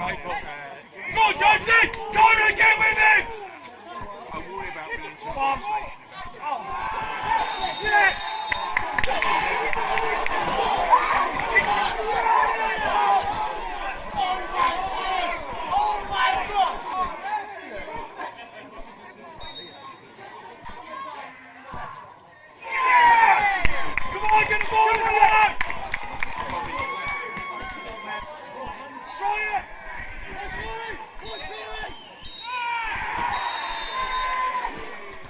Go on, Jonesy! Go on and get with him! I worry about the translation. Yes! Come on, get the ball in the line!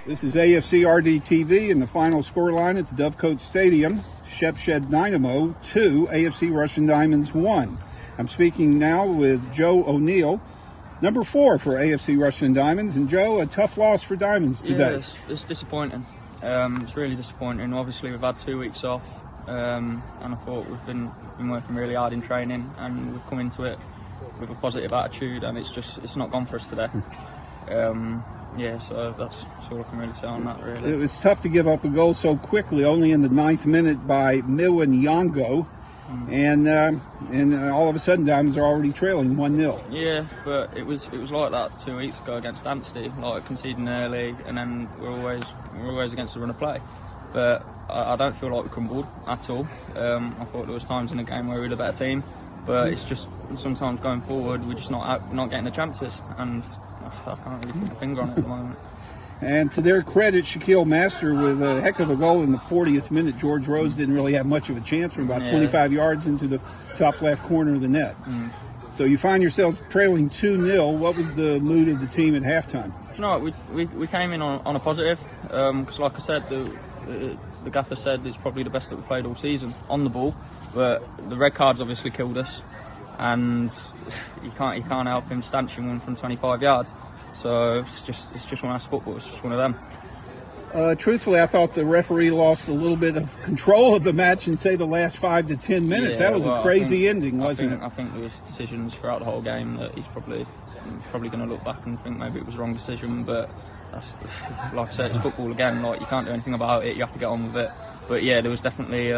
This is AFCRDTV and the final scoreline at the Dovecote Stadium. Shepshed Dynamo 2, AFC Rushden Diamonds 1. I'm speaking now with Joe O'Neill, number 4 for AFC Rushden Diamonds. And Joe, a tough loss for Diamonds today. Yeah, it's disappointing. It's really disappointing. Obviously, we've had 2 weeks off, and I thought we've been working really hard in training, and we've come into it with a positive attitude, and it's not gone for us today. Yeah, so that's all I can really say on that, really. It was tough to give up a goal so quickly, only in the 9th minute by Milwan Yongo, and all of a sudden Diamonds are already trailing 1-0. Yeah, but it was like that 2 weeks ago against Anstey, like conceding early, and then we're always against the run of play. But I don't feel like we crumbled at all. I thought there was times in the game where we were the better team, but it's just sometimes going forward we're just not getting the chances, and I can't really put my finger on it at the moment. And to their credit, Shaquille Master with a heck of a goal in the 40th minute. George Rose didn't really have much of a chance from about 25 yards into the top left corner of the net. So you find yourself trailing 2-0. What was the mood of the team at halftime? You know what, we came in on a positive, because like I said, the gaffer said it's probably the best that we've played all season on the ball, but the red cards obviously killed us, and you can't help him stanching one from 25 yards. So it's just one of us football. It's just one of them. Truthfully, I thought the referee lost a little bit of control of the match in, say, the last 5 to 10 minutes. Yeah, that was a crazy ending, wasn't it? I think there was decisions throughout the whole game that he's probably going to look back and think maybe it was the wrong decision. But that's, like I said, it's football again. Like, you can't do anything about it. You have to get on with it. But yeah, there was definitely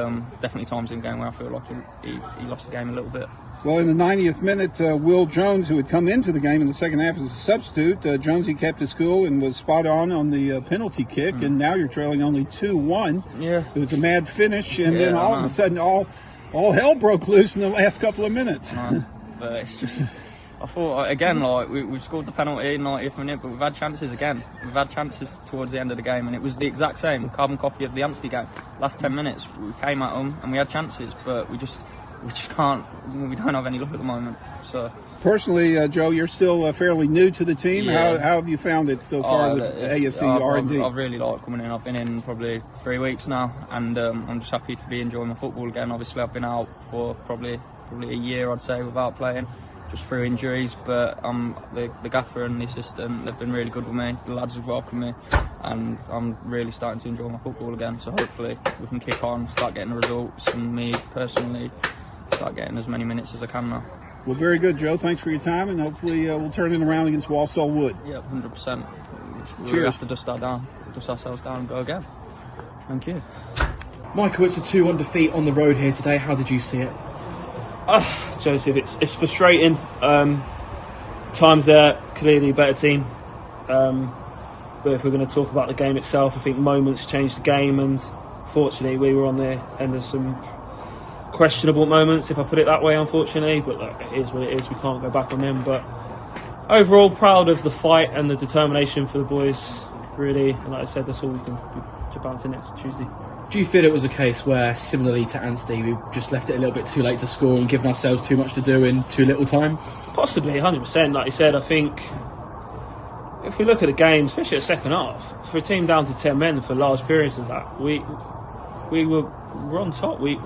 times in the game where I feel like he lost the game a little bit. Well, in the 90th minute, Will Jones, who had come into the game in the second half as a substitute, Jonesy kept his cool and was spot on the penalty kick, and now you're trailing only 2-1. Yeah. It was a mad finish, and then all of a sudden, all hell broke loose in the last couple of minutes. But it's just, I thought, again, like, we've scored the penalty in the 90th minute, but we've had chances again. We've had chances towards the end of the game, and it was the exact same, carbon copy of the Anstey game. Last 10 minutes, we came at them, and we had chances, but we just can't. We don't have any luck at the moment. So personally, Joe, you're still fairly new to the team. Yeah. How have you found it so far with AFC R&D? I've really liked coming in. I've been in probably 3 weeks now, and I'm just happy to be enjoying my football again. Obviously, I've been out for probably a year, I'd say, without playing, just through injuries. But the gaffer and the assistant, they've been really good with me. The lads have welcomed me, and I'm really starting to enjoy my football again. So hopefully we can kick on, start getting the results, and me personally start getting as many minutes as I can now. Well, very good, Joe. Thanks for your time, and hopefully we'll turn it around against Walsall Wood. Yeah, 100%. We'll have to dust ourselves down and go again. Thank you. Michael, it's a 2-1 defeat on the road here today. How did you see it? Joseph, it's frustrating. Times they're clearly a better team. But if we're going to talk about the game itself, I think moments changed the game, and fortunately we were on the end of some questionable moments, if I put it that way, unfortunately. But look, it is what it is. We can't go back on them. But overall, proud of the fight and the determination for the boys, really. And like I said, that's all we can bounce in next Tuesday. Do you feel it was a case where, similarly to Anstey, we just left it a little bit too late to score and given ourselves too much to do in too little time? Possibly, 100%. Like you said, I think if we look at the game, especially the second half, for a team down to 10 men for large periods of that, we were on top. We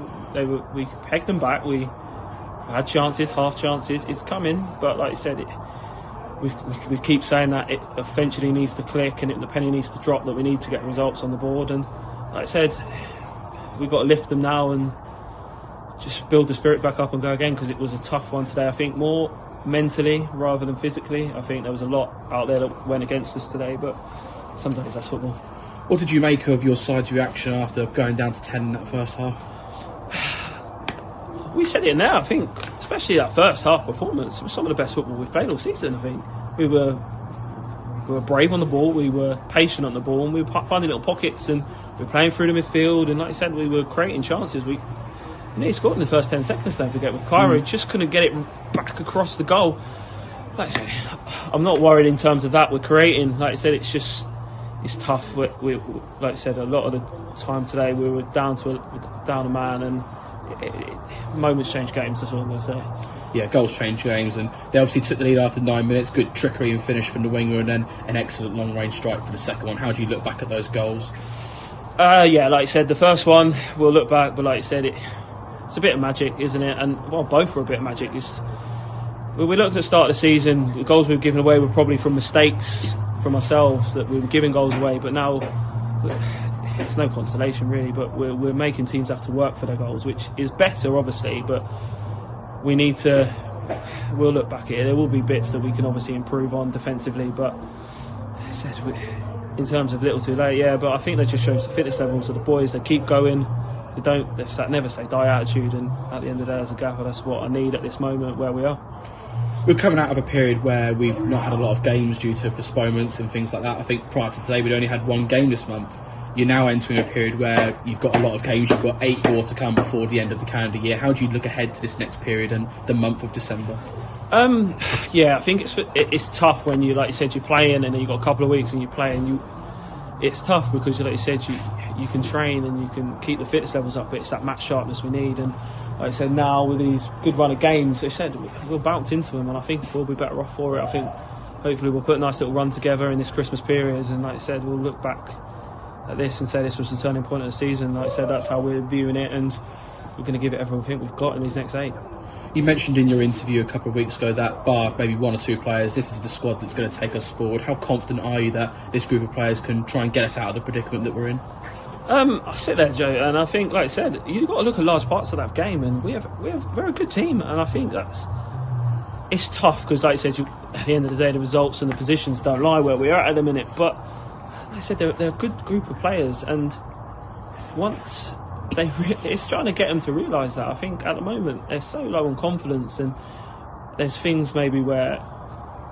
pegged them back. We had chances, half chances. It's coming, but like you said, we keep saying that it eventually needs to click and the penny needs to drop, that we need to get results on the board. And like I said, we've got to lift them now and just build the spirit back up and go again, because it was a tough one today. I think more mentally rather than physically. I think there was a lot out there that went against us today, but sometimes that's football. What did you make of your side's reaction after going down to 10 in that first half? we said it now. I think, especially that first half performance, it was some of the best football we've played all season. I think we were brave on the ball, we were patient on the ball, and we were finding little pockets, and we were playing through the midfield. And like I said, we were creating chances. We nearly scored in the first 10 seconds. Don't forget, with Cairo, just couldn't get it back across the goal. Like I said, I'm not worried in terms of that. We're creating. Like I said, it's tough. We like I said, a lot of the time today we were down a man, and moments change games. That's all I'm going to say. Yeah, goals change games, and they obviously took the lead after 9 minutes. Good trickery and finish from the winger, and then an excellent long-range strike for the second one. How do you look back at those goals? Yeah, like I said, the first one we'll look back, but like I said, it's a bit of magic, isn't it? And well, both were a bit of magic. When we looked at the start of the season, the goals we were giving away were probably from mistakes from ourselves, that we were giving goals away. But now it's no consolation really, but we're making teams have to work for their goals, which is better obviously, but we need to. We'll look back at it. There will be bits that we can obviously improve on defensively, but in terms of little too late, yeah. But I think that just shows the fitness levels of the boys. They keep going. They never say die attitude, and at the end of the day, as a gaffer, that's what I need at this moment where we are. We're coming out of a period where we've not had a lot of games due to postponements and things like that. I think prior to today, we'd only had one game this month. You're now entering a period where you've got a lot of games. You've got 8 more to come before the end of the calendar year. How do you look ahead to this next period and the month of December? Yeah, I think it's tough when you, like you said, you're playing and then you've got a couple of weeks and you play, and it's tough because, like you said, you can train and you can keep the fitness levels up, but it's that match sharpness we need. And like I said, now with these good run of games, like I said, we'll bounce into them, and I think we'll be better off for it. I think hopefully we'll put a nice little run together in this Christmas period, and like I said, we'll look back at this and say this was the turning point of the season. Like I said, that's how we're viewing it, and we're going to give it everything we've got in these next 8. You mentioned in your interview a couple of weeks ago that bar maybe 1 or 2 players, this is the squad that's going to take us forward. How confident are you that this group of players can try and get us out of the predicament that we're in? I sit there, Joe, and I think, like I said, you've got to look at large parts of that game, and we have a very good team, and I think it's tough because, like I said, at the end of the day, the results and the positions don't lie where we are at the minute. But like I said, they're a good group of players, and once it's trying to get them to realise that. I think at the moment they're so low on confidence, and there's things maybe where,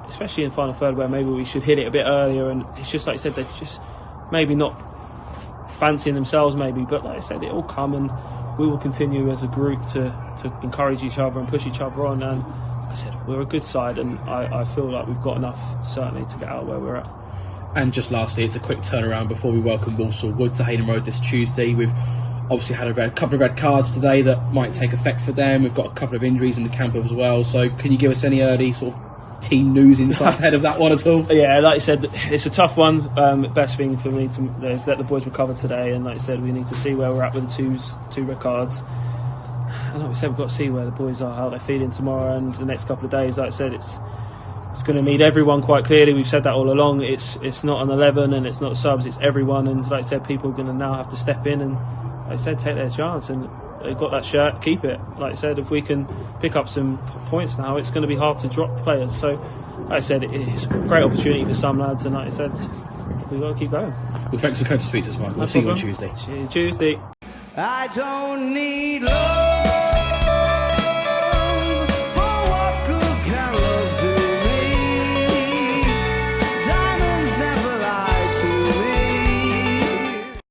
especially in the final third, where maybe we should hit it a bit earlier, and it's just like I said, they're just maybe not fancying themselves maybe, but like I said, it'll come, and we will continue as a group to encourage each other and push each other on. And I said, we're a good side, and I feel like we've got enough certainly to get out where we're at. And just lastly, it's a quick turnaround before we welcome Walsall Wood to Hayden Road this Tuesday. We've obviously had a couple of red cards today that might take effect for them. We've got a couple of injuries in the camp as well, so can you give us any early sort of team news insights ahead of that one at all? Yeah, like I said, it's a tough one. Best thing for me is let the boys recover today, and like I said, we need to see where we're at with the two red cards. And like we said, we've got to see where the boys are, how they're feeling tomorrow and the next couple of days. Like I said, it's going to need everyone quite clearly. We've said that all along. It's not an 11 and it's not subs, it's everyone. And like I said, people are going to now have to step in and, like I said, take their chance. And they've got that shirt, keep it. Like I said, if we can pick up some points now, it's going to be hard to drop players. So, like I said, it's a great opportunity for some lads, and like I said, we've got to keep going. Well, thanks for coming to speak to us, Mike. We'll see you on Tuesday. Tuesday. I don't need love.